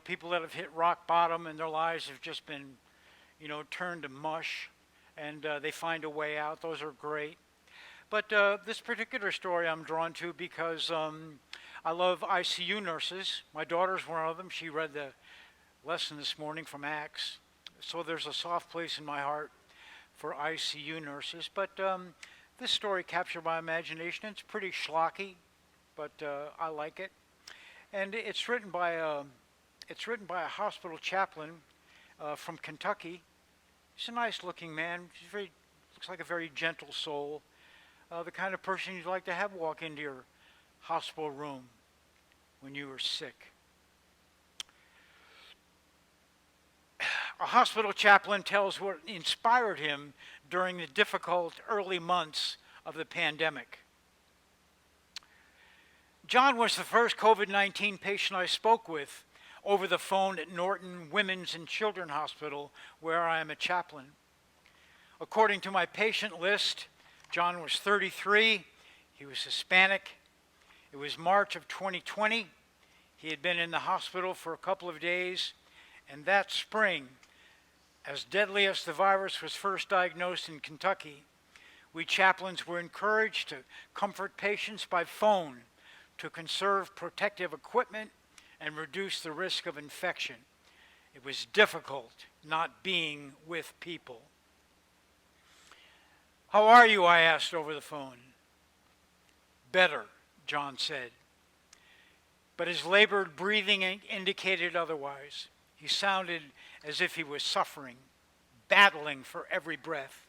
people that have hit rock bottom and their lives have just been, turned to mush, and they find a way out. Those are great. But this particular story I'm drawn to because I love ICU nurses. My daughter's one of them. She read the lesson this morning from Acts. So there's a soft place in my heart for ICU nurses. But this story captured my imagination. It's pretty schlocky, but I like it. And it's written by a hospital chaplain from Kentucky. He's a nice-looking man. Looks like a very gentle soul. The kind of person you'd like to have walk into your hospital room when you were sick. A hospital chaplain tells what inspired him during the difficult early months of the pandemic. John was the first COVID-19 patient I spoke with over the phone at Norton Women's and Children's Hospital, where I am a chaplain. According to my patient list, John was 33, he was Hispanic. It was March of 2020. He had been in the hospital for a couple of days, and that spring, as deadly as the virus was first diagnosed in Kentucky, we chaplains were encouraged to comfort patients by phone, to conserve protective equipment and reduce the risk of infection. It was difficult not being with people. "How are you?" I asked over the phone. "Better," John said. But his labored breathing indicated otherwise. He sounded as if he was suffering, battling for every breath.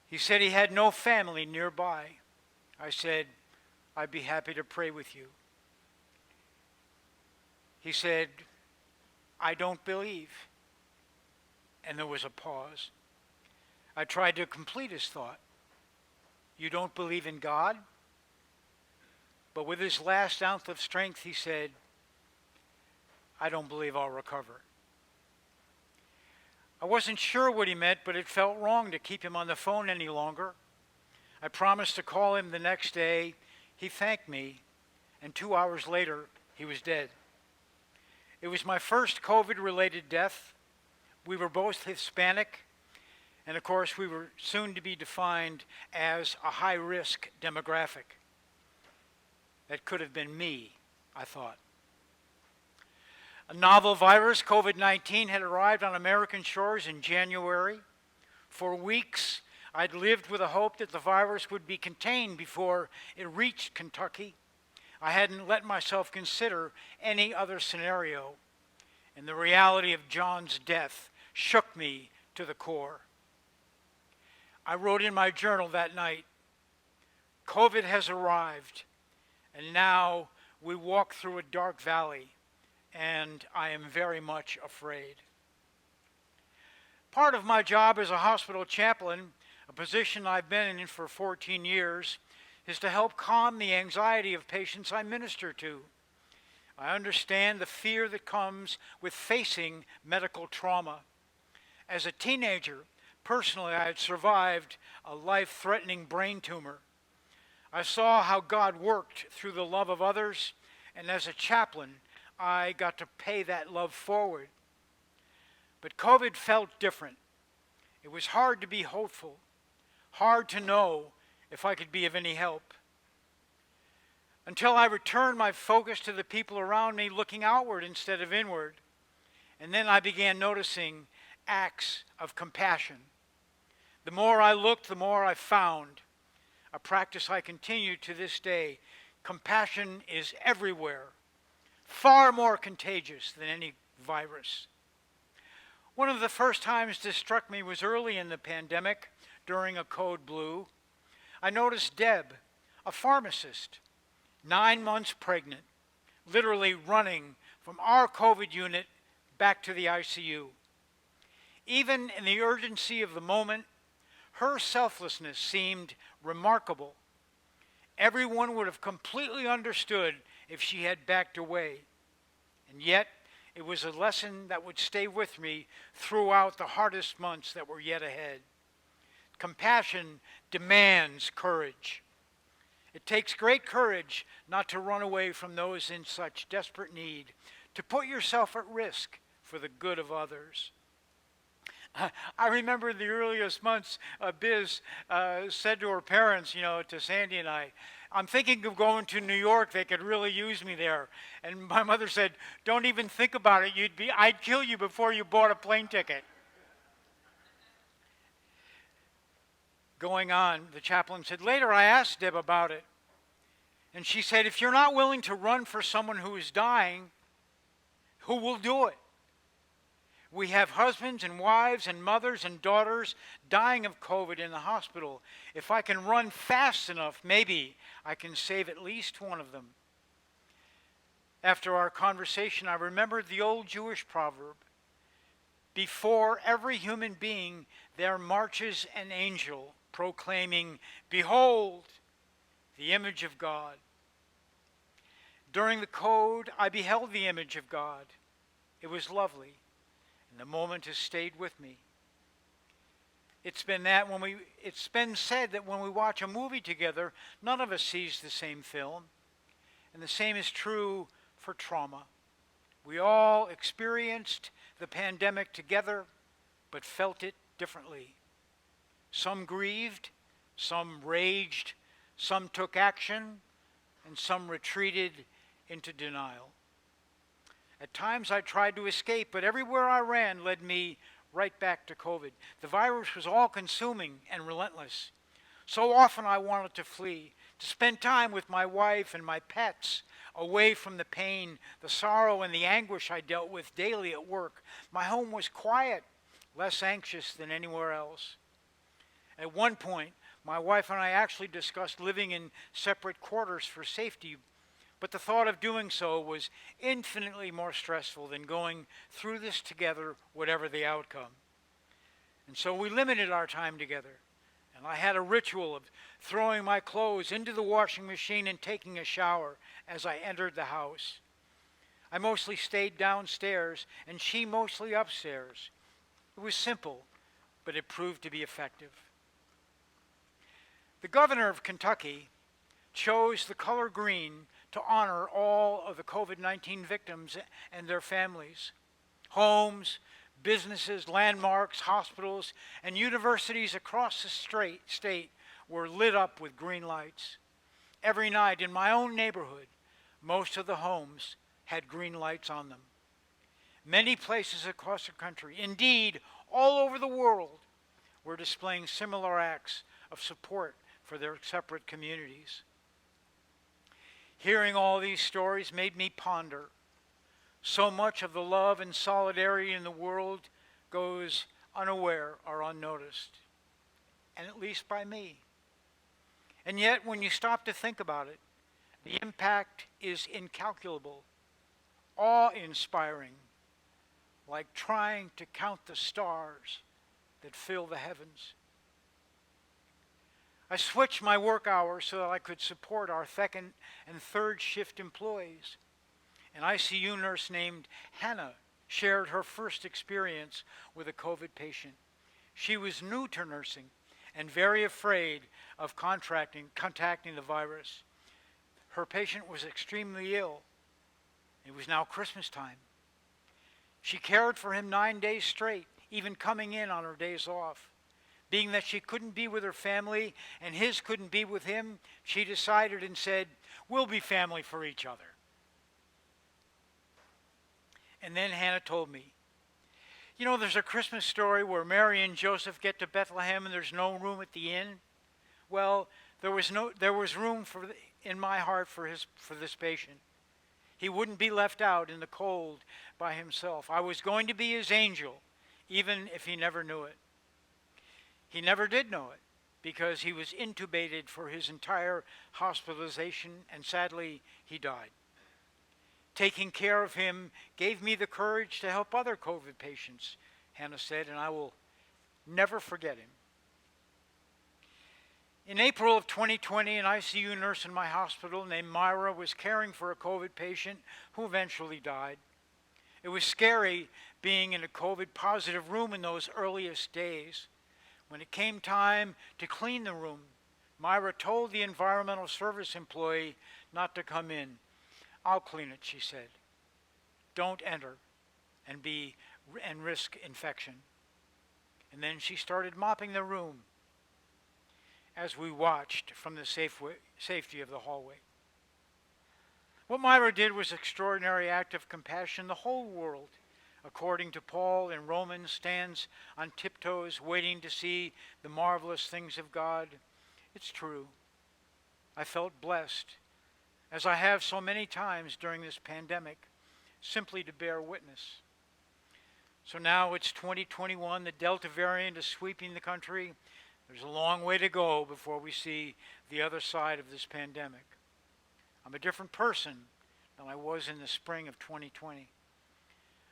He said he had no family nearby. I said, "I'd be happy to pray with you." He said, "I don't believe." And there was a pause. I tried to complete his thought. "You don't believe in God?" But with his last ounce of strength, he said, "I don't believe I'll recover." I wasn't sure what he meant, but it felt wrong to keep him on the phone any longer. I promised to call him the next day. He thanked me, and 2 hours later, he was dead. It was my first COVID-related death. We were both Hispanic, and of course, we were soon to be defined as a high-risk demographic. That could have been me, I thought. A novel virus, COVID-19, had arrived on American shores in January. For weeks, I'd lived with a hope that the virus would be contained before it reached Kentucky. I hadn't let myself consider any other scenario, and the reality of John's death shook me to the core. I wrote in my journal that night, "COVID has arrived, and now we walk through a dark valley, and I am very much afraid." Part of my job as a hospital chaplain, a position I've been in for 14 years, is to help calm the anxiety of patients I minister to. I understand the fear that comes with facing medical trauma. As a teenager, personally, I had survived a life-threatening brain tumor. I saw how God worked through the love of others, and as a chaplain, I got to pay that love forward. But COVID felt different. It was hard to be hopeful, hard to know if I could be of any help. Until I returned my focus to the people around me, looking outward instead of inward. And then I began noticing acts of compassion. The more I looked, the more I found. A practice I continue to this day. Compassion is everywhere, far more contagious than any virus. One of the first times this struck me was early in the pandemic, during a code blue. I noticed Deb, a pharmacist, 9 months pregnant, literally running from our COVID unit back to the ICU. Even in the urgency of the moment, her selflessness seemed remarkable. Everyone would have completely understood if she had backed away. And yet, it was a lesson that would stay with me throughout the hardest months that were yet ahead. Compassion demands courage. It takes great courage not to run away from those in such desperate need, to put yourself at risk for the good of others. I remember in the earliest months, Biz said to her parents, to Sandy and I'm thinking of going to New York. They could really use me there. And my mother said, don't even think about it. I'd kill you before you bought a plane ticket. Going on, the chaplain said, later I asked Deb about it. And she said, if you're not willing to run for someone who is dying, who will do it? We have husbands and wives and mothers and daughters dying of COVID in the hospital. If I can run fast enough, maybe I can save at least one of them. After our conversation, I remembered the old Jewish proverb, before every human being there marches an angel proclaiming, behold, the image of God. During the code, I beheld the image of God. It was lovely. And the moment has stayed with me. It's been said that when we watch a movie together, none of us sees the same film. And the same is true for trauma. We all experienced the pandemic together, but felt it differently. Some grieved, some raged, some took action, and some retreated into denial. At times I tried to escape, but everywhere I ran led me right back to COVID. The virus was all-consuming and relentless. So often I wanted to flee, to spend time with my wife and my pets, away from the pain, the sorrow, and the anguish I dealt with daily at work. My home was quiet, less anxious than anywhere else. At one point, my wife and I actually discussed living in separate quarters for safety, but the thought of doing so was infinitely more stressful than going through this together, whatever the outcome. And so we limited our time together. And I had a ritual of throwing my clothes into the washing machine and taking a shower as I entered the house. I mostly stayed downstairs, and she mostly upstairs. It was simple, but it proved to be effective. The governor of Kentucky chose the color green to honor all of the COVID-19 victims and their families. Homes, businesses, landmarks, hospitals, and universities across the state were lit up with green lights. Every night in my own neighborhood, most of the homes had green lights on them. Many places across the country, indeed all over the world, were displaying similar acts of support for their separate communities. Hearing all these stories made me ponder. So much of the love and solidarity in the world goes unaware or unnoticed, and at least by me. And yet, when you stop to think about it, the impact is incalculable, awe-inspiring, like trying to count the stars that fill the heavens. I switched my work hours so that I could support our second and third shift employees. An ICU nurse named Hannah shared her first experience with a COVID patient. She was new to nursing and very afraid of contacting the virus. Her patient was extremely ill. It was now Christmas time. She cared for him 9 days straight, even coming in on her days off. Being that she couldn't be with her family and his couldn't be with him, she decided and said, we'll be family for each other. And then Hannah told me, there's a Christmas story where Mary and Joseph get to Bethlehem and there's no room at the inn. Well, there was room in my heart for this patient. He wouldn't be left out in the cold by himself. I was going to be his angel, even if he never knew it. He never did know it because he was intubated for his entire hospitalization, and sadly, he died. Taking care of him gave me the courage to help other COVID patients, Hannah said, and I will never forget him. In April of 2020, an ICU nurse in my hospital named Myra was caring for a COVID patient who eventually died. It was scary being in a COVID-positive room in those earliest days. When it came time to clean the room, Myra told the environmental service employee not to come in. I'll clean it, she said. don't enter and risk infection. And then she started mopping the room as we watched from the safety of the hallway. What Myra did was an extraordinary act of compassion. The whole world, according to Paul in Romans, stands on tiptoes waiting to see the marvelous things of God. It's true. I felt blessed, as I have so many times during this pandemic, simply to bear witness. So now it's 2021, the Delta variant is sweeping the country. There's a long way to go before we see the other side of this pandemic. I'm a different person than I was in the spring of 2020.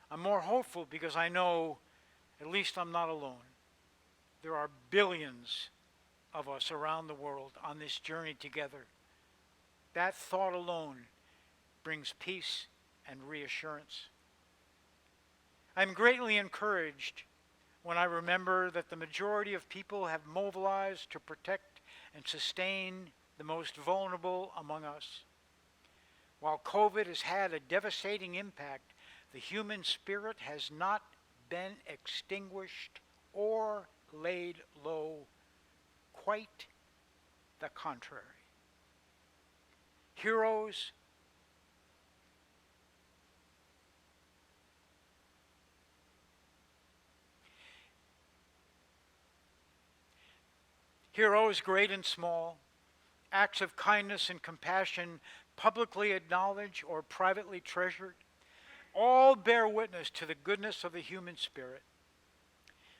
I'm more hopeful because I know at least I'm not alone. There are billions of us around the world on this journey together. That thought alone brings peace and reassurance. I'm greatly encouraged when I remember that the majority of people have mobilized to protect and sustain the most vulnerable among us. While COVID has had a devastating impact, the human spirit has not been extinguished or laid low. Quite the contrary. Heroes great and small, acts of kindness and compassion, publicly acknowledged or privately treasured, all bear witness to the goodness of the human spirit.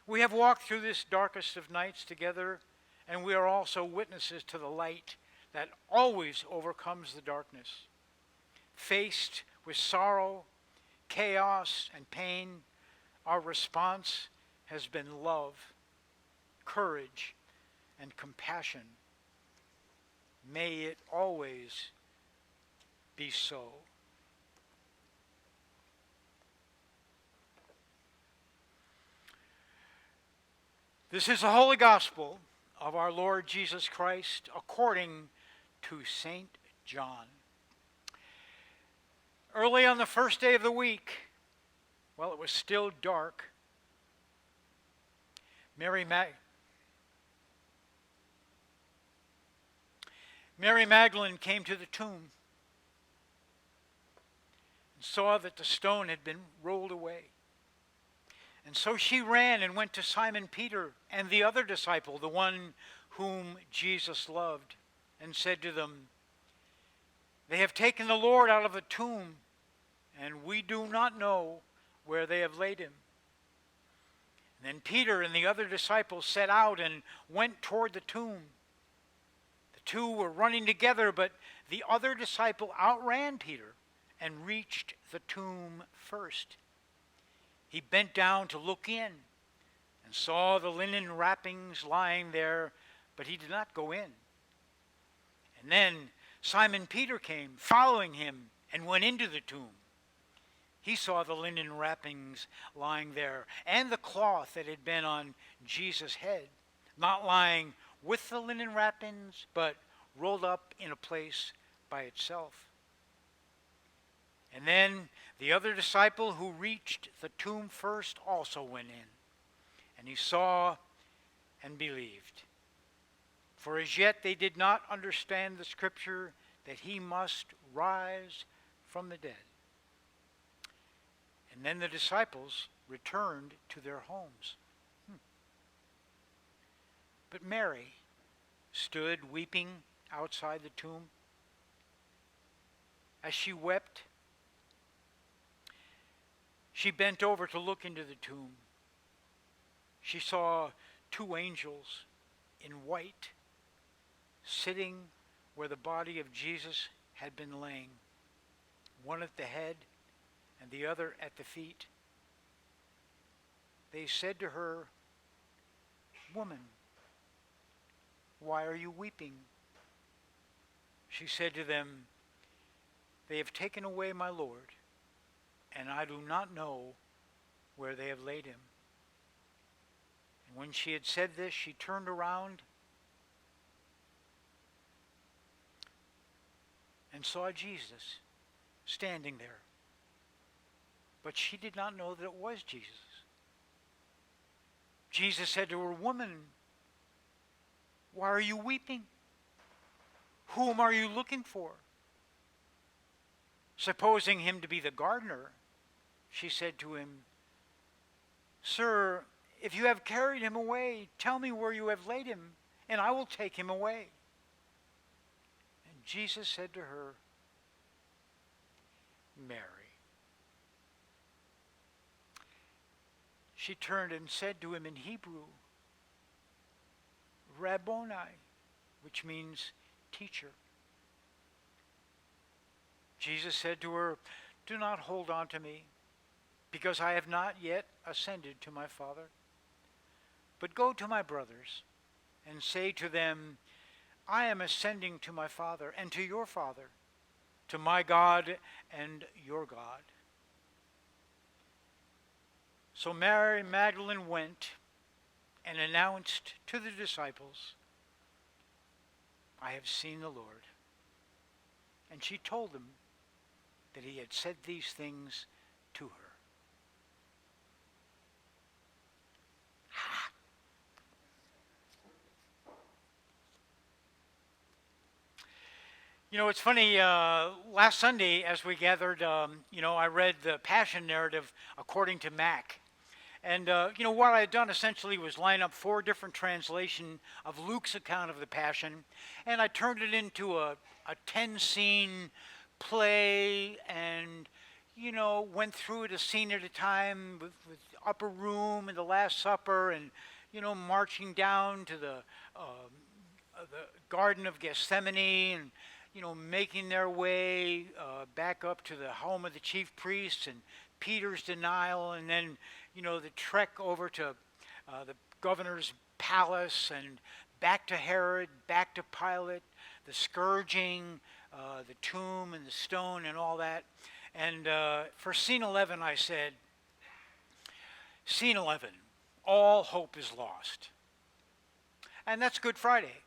We have walked through this darkest of nights together, and we are also witnesses to the light that always overcomes the darkness. Faced with sorrow, chaos, and pain, our response has been love, courage, and compassion. May it always be so. This is the Holy Gospel of our Lord Jesus Christ according to St. John. Early on the first day of the week, while it was still dark, Mary Magdalene came to the tomb and saw that the stone had been rolled away. And so she ran and went to Simon Peter and the other disciple, the one whom Jesus loved, and said to them, "They have taken the Lord out of the tomb, and we do not know where they have laid him." And then Peter and the other disciple set out and went toward the tomb. The two were running together, but the other disciple outran Peter and reached the tomb first. He bent down to look in and saw the linen wrappings lying there, but he did not go in. And then Simon Peter came, following him, and went into the tomb. He saw the linen wrappings lying there, and the cloth that had been on Jesus' head, not lying with the linen wrappings, but rolled up in a place by itself. And then the other disciple who reached the tomb first also went in, and he saw and believed. For as yet they did not understand the scripture that he must rise from the dead. And then the disciples returned to their homes. But Mary stood weeping outside the tomb. As she wept, she bent over to look into the tomb. She saw two angels in white sitting where the body of Jesus had been laying, one at the head and the other at the feet. They said to her, "Woman, why are you weeping?" She said to them, "They have taken away my Lord, and I do not know where they have laid him." And when she had said this, she turned around and saw Jesus standing there, But she did not know that it was Jesus. Jesus said to her, "Woman, why are you weeping? Whom are you looking for?" Supposing him to be the gardener, she said to him, "Sir, if you have carried him away, tell me where you have laid him, and I will take him away." And Jesus said to her, "Mary." She turned and said to him in Hebrew, "Rabboni," which means teacher. Jesus said to her, "Do not hold on to me, because I have not yet ascended to my Father. But go to my brothers and say to them, I am ascending to my Father and to your Father, to my God and your God." So Mary Magdalene went and announced to the disciples, "I have seen the Lord." And she told them that he had said these things to her. You know, it's funny, last Sunday as we gathered, I read the Passion narrative according to Mack. And, what I had done essentially was line up 4 different translations of Luke's account of the Passion, and I turned it into a 10-scene play and, went through it a scene at a time with Upper Room and the Last Supper and, marching down to the Garden of Gethsemane and, making their way back up to the home of the chief priests and Peter's denial, and then, the trek over to the governor's palace and back to Herod, back to Pilate, the scourging, the tomb and the stone and all that. And for scene 11, I said, scene 11, all hope is lost. And that's Good Friday.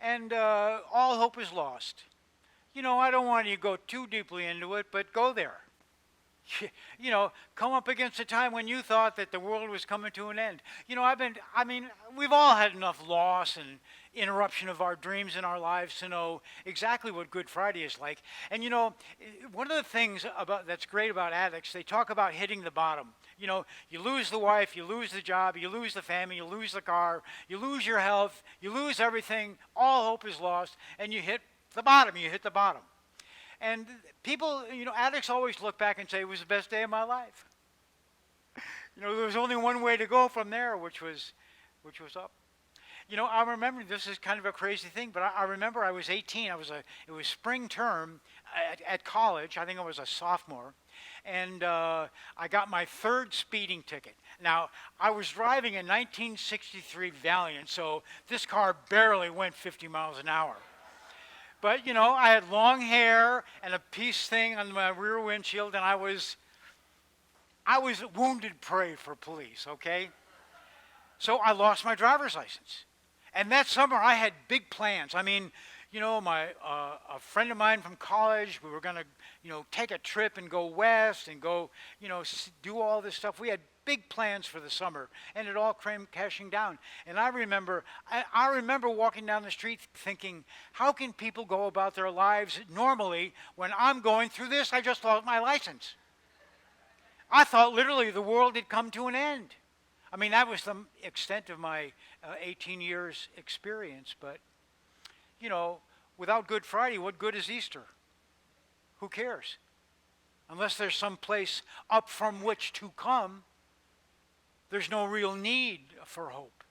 And all hope is lost. I don't want you to go too deeply into it, but go there. Come up against a time when you thought that the world was coming to an end. We've all had enough loss and interruption of our dreams in our lives to know exactly what Good Friday is like. And one of the things that's great about addicts, they talk about hitting the bottom. You lose the wife, you lose the job, you lose the family, you lose the car, you lose your health, you lose everything, all hope is lost, and you hit the bottom, And people, addicts always look back and say, it was the best day of my life. There was only one way to go from there, which was up. I remember, this is kind of a crazy thing, but I remember I was 18. It was spring term at college. I think I was a sophomore. And I got my 3rd speeding ticket. Now, I was driving a 1963 Valiant, so this car barely went 50 miles an hour. But, I had long hair and a peace thing on my rear windshield, and I was wounded prey for police, okay? So I lost my driver's license. And that summer, I had big plans. A friend of mine from college, we were going to, take a trip and go west and go, do all this stuff. We had big plans for the summer, and it all came crashing down. And I remember walking down the street thinking, how can people go about their lives normally when I'm going through this? I just lost my license. I thought literally the world had come to an end. That was the extent of my 18 years experience. But, without Good Friday, what good is Easter? Who cares? Unless there's some place up from which to come, there's no real need for hope.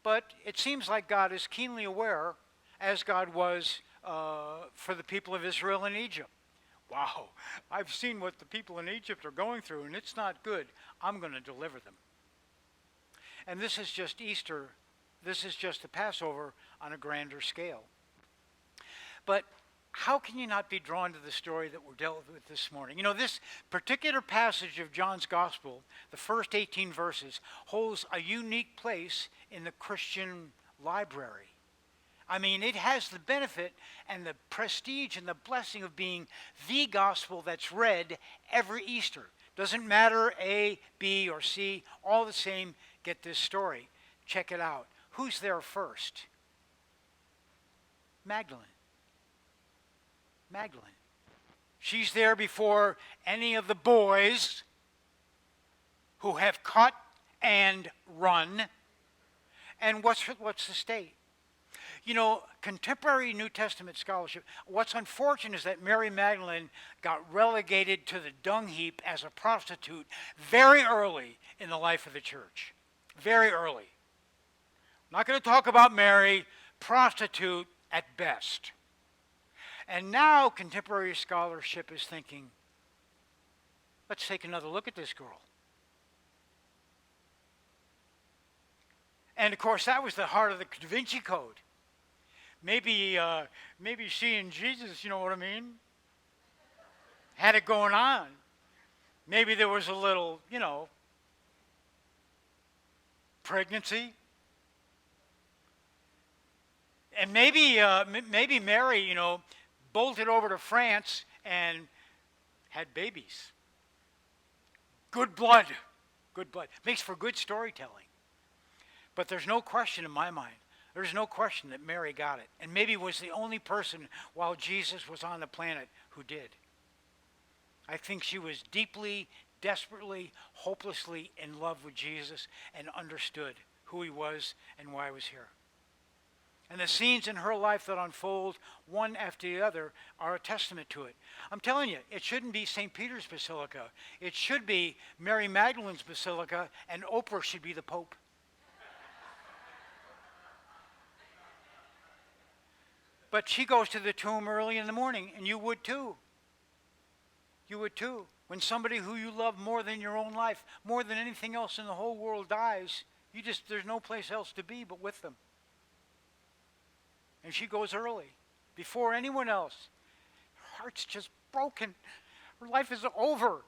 But it seems like God is keenly aware, as God was for the people of Israel in Egypt. Wow, I've seen what the people in Egypt are going through, and it's not good. I'm going to deliver them. And this is just Easter. This is just the Passover on a grander scale. But how can you not be drawn to the story that we're dealt with this morning? This particular passage of John's Gospel, the first 18 verses, holds a unique place in the Christian library. It has the benefit and the prestige and the blessing of being the gospel that's read every Easter. Doesn't matter A, B, or C, all the same, get this story. Check it out. Who's there first? Magdalene. Magdalene. She's there before any of the boys who have cut and run. And what's the state? You know, contemporary New Testament scholarship, what's unfortunate is that Mary Magdalene got relegated to the dung heap as a prostitute very early in the life of the church. Very early. I'm not going to talk about Mary, prostitute at best. And now contemporary scholarship is thinking, let's take another look at this girl. And of course, that was the heart of the Da Vinci Code. Maybe she and Jesus, you know what I mean, had it going on. Maybe there was a little, pregnancy. And maybe Mary, bolted over to France and had babies. Good blood. Good blood. Makes for good storytelling. But there's no question in my mind. There's no question that Mary got it. And maybe was the only person while Jesus was on the planet who did. I think she was deeply, desperately, hopelessly in love with Jesus and understood who he was and why he was here. And the scenes in her life that unfold one after the other are a testament to it. I'm telling you, it shouldn't be St. Peter's Basilica. It should be Mary Magdalene's Basilica, and Oprah should be the Pope. But she goes to the tomb early in the morning, and you would too. You would too. When somebody who you love more than your own life, more than anything else in the whole world dies, there's no place else to be but with them. And she goes early, before anyone else. Her heart's just broken. Her life is over.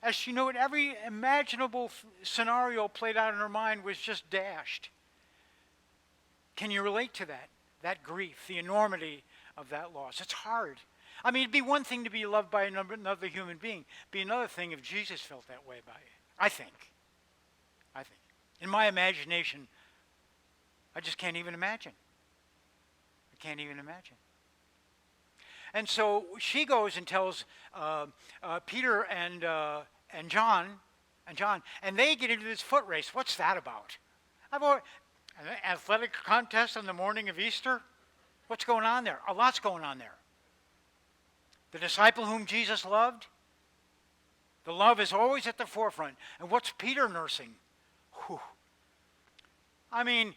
As she knew it, every imaginable scenario played out in her mind was just dashed. Can you relate to that? That grief, the enormity of that loss. It's hard. I mean, it'd be one thing to be loved by another human being. It'd be another thing if Jesus felt that way about you. I think. In my imagination, I just can't even imagine. I can't even imagine. And so she goes and tells Peter and John, and they get into this foot race. What's that about? An athletic contest on the morning of Easter? What's going on there? A lot's going on there. The disciple whom Jesus loved, the love is always at the forefront. And what's Peter nursing? Whew. I mean,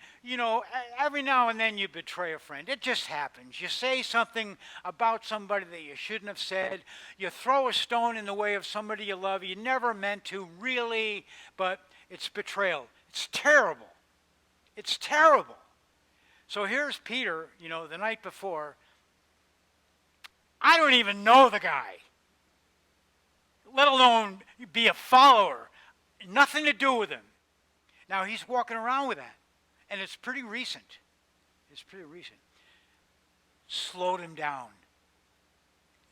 every now and then you betray a friend. It just happens. You say something about somebody that you shouldn't have said. You throw a stone in the way of somebody you love. You never meant to, really, but it's betrayal. It's terrible. It's terrible. So here's Peter, the night before. I don't even know the guy, let alone be a follower. Nothing to do with him. Now he's walking around with that, and it's pretty recent. Slowed him down.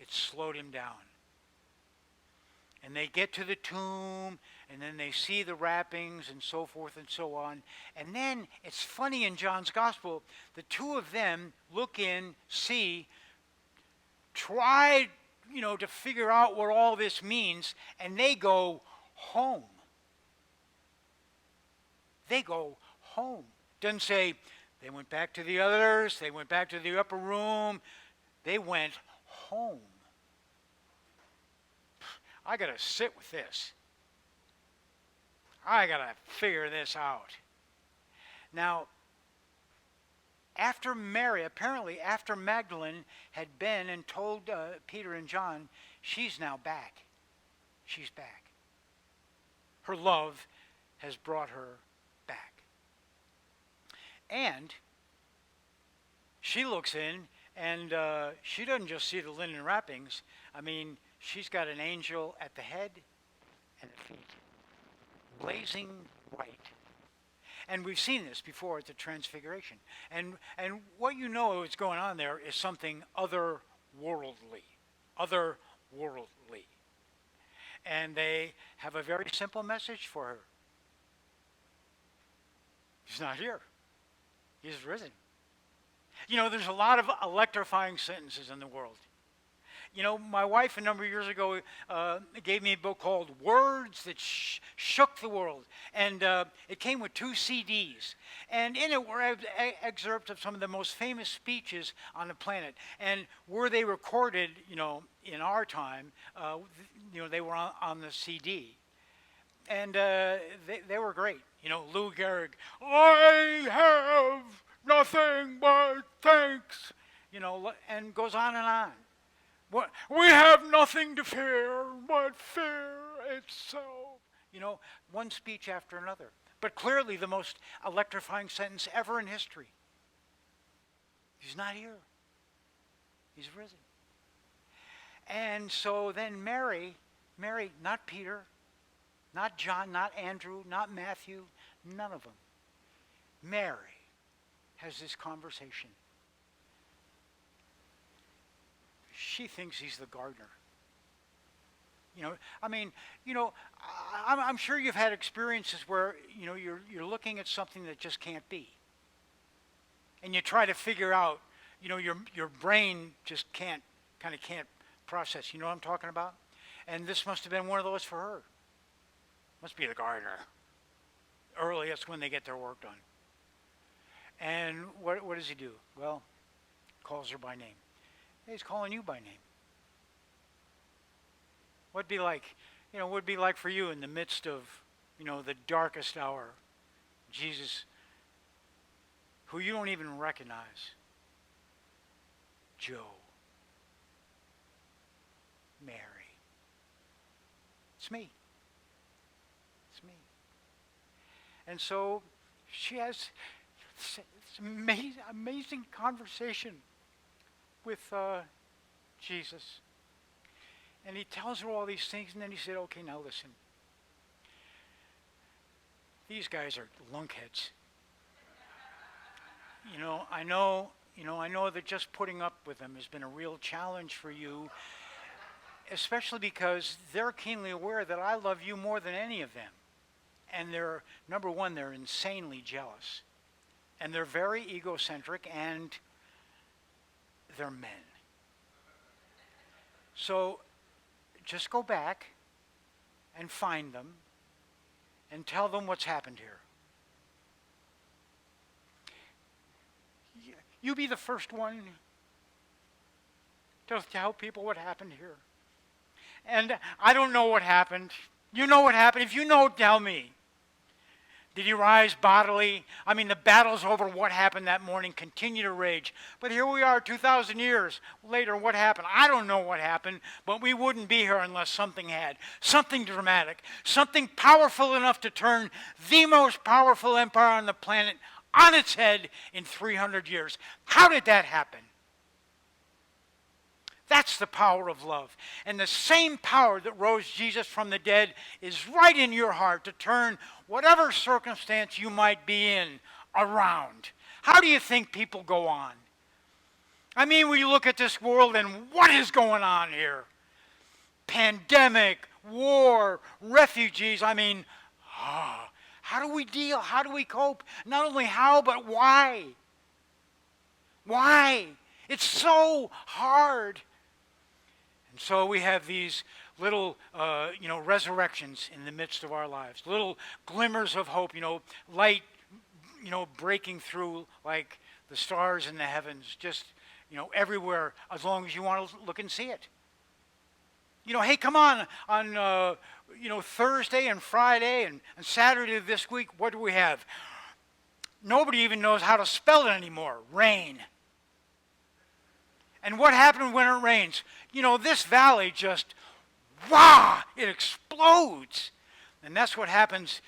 It slowed him down. And they get to the tomb, and then they see the wrappings and so forth and so on. And then it's funny in John's gospel, the two of them look in, see, try, to figure out what all this means, and they go home. They go home. Doesn't say they went back to the others, they went back to the upper room. They went home. I got to sit with this. I got to figure this out. Now, apparently after Magdalene had been and told Peter and John, she's now back. She's back. Her love has brought her back. And she looks in, and she doesn't just see the linen wrappings. I mean, she's got an angel at the head and the feet, blazing white. And we've seen this before at the Transfiguration. And what is going on there is something otherworldly. And have a very simple message for her. He's not here. He's risen. You know, there's a lot of electrifying sentences in the world. You know, my wife a number of years ago gave me a book called Words That Shook the World. And it came with 2 CDs. And in it were excerpts of some of the most famous speeches on the planet. And were they recorded, you know, in our time, you know, they were on the CD. And they were great. You know, Lou Gehrig, I have nothing but thanks. You know, and goes on and on. We have nothing to fear but fear itself. You know, one speech after another. But clearly the most electrifying sentence ever in history. He's not here. He's risen. And so then Mary, not Peter, not John, not Andrew, not Matthew, none of them. Mary has this conversation. She thinks he's the gardener. You know, I mean, you know, I'm sure you've had experiences where, you know, you're looking at something that just can't be. And you try to figure out, you know, your brain just can't process. You know what I'm talking about? And this must have been one of those for her. Must be the gardener. Early, that's when they get their work done. And what does he do? Well, calls her by name. He's calling you by name. What'd be like, you know, what'd be like for you in the midst of, you know, the darkest hour? Jesus, who you don't even recognize. Joe. Mary. It's me. It's me. And so she has this amazing conversation with Jesus. And he tells her all these things, and then he said, okay, now listen. These guys are lunkheads. I know that just putting up with them has been a real challenge for you, especially because they're keenly aware that I love you more than any of them. And they're, number one, they're insanely jealous. And they're very egocentric, and they're men. So just go back and find them and tell them what's happened here. You be the first one to tell people what happened here. And I don't know what happened. You know what happened. If you know, tell me. Did he rise bodily? I mean, the battles over what happened that morning continue to rage. But here we are 2,000 years later. What happened? I don't know what happened, but we wouldn't be here unless something had. Something dramatic. Something powerful enough to turn the most powerful empire on the planet on its head in 300 years. How did that happen? That's the power of love. And the same power that rose Jesus from the dead is right in your heart to turn whatever circumstance you might be in around. How do you think people go on? I mean, we look at this world and what is going on here? Pandemic, war, refugees. I mean, how do we deal? How do we cope? Not only how, but why? Why? It's so hard. And so we have these little, resurrections in the midst of our lives, little glimmers of hope, light, breaking through like the stars in the heavens, just, everywhere, as long as you want to look and see it. Hey, come on Thursday and Friday and Saturday of this week, what do we have? Nobody even knows how to spell it anymore. Rain. And what happened when it rains? This valley just, it explodes. And that's what happens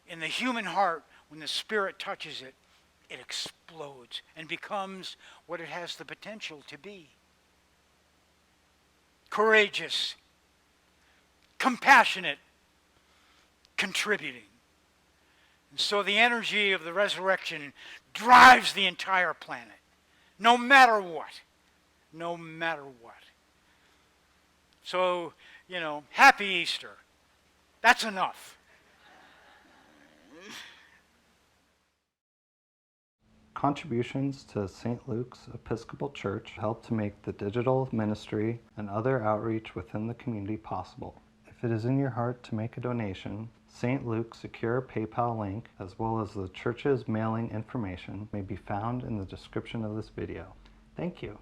in the human heart when the Spirit touches it. It explodes and becomes what it has the potential to be. Courageous, compassionate, contributing. And so the energy of the resurrection drives the entire planet, no matter what. No matter what. So, happy Easter. That's enough. Contributions to St. Luke's Episcopal Church help to make the digital ministry and other outreach within the community possible. If it is in your heart to make a donation, St. Luke's secure PayPal link, as well as the church's mailing information, may be found in the description of this video. Thank you.